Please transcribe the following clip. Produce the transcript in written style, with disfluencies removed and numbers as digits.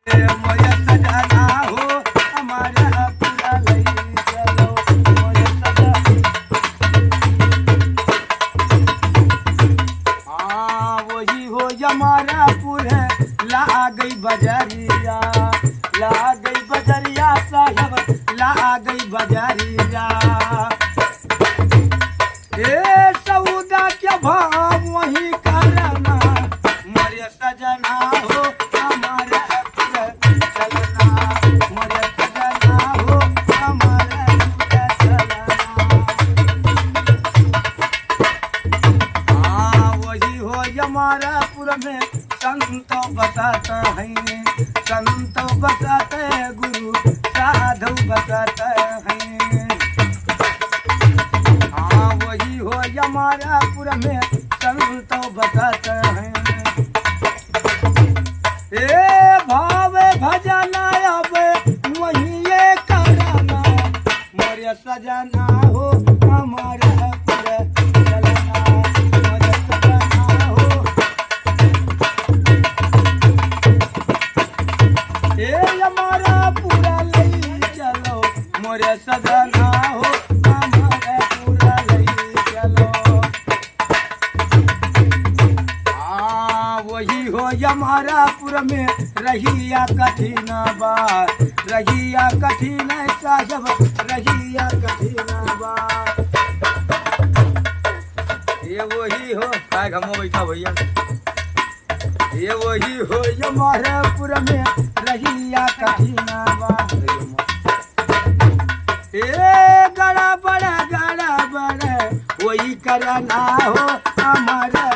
मोरे सजना हो हमारा पूरा लई चलो मोरे सजना। हाँ वही हो हमारा पूरे ला गई बजरिया, ला गई बजरिया साहब, ला गई बजरिया। ए सौदा के भाव वही करना मोरे सजना हो हमारा पूरा चलना, मोरे सजना हो हमारा पूरा चलना। हाँ वही हो हमारा पूरा में संतो बताते हैं, संतो बताते गुरु साधु बताते हैं। हाँ वही हो हमारा पूरा में संतो बताते हैं। ए भावे भजना अब वही ये करना मोरे सजना हो हमारा पूरा चलना, मोरे सजना हो। ए हमारा पूरा लई चलो मोरे सजना हो हमारा पूरा लई चलो। हाँ वही हो हमारा पुर में रहिया कठिन बात, रहिया कठिन साहब, रहिया कठिन बात। ये वही हो काय घमो बैठा भैया, ये वही हो हमारे पुर में रहिया कठिन बात। ए गड़ा बड़ा वही करना हो हमारा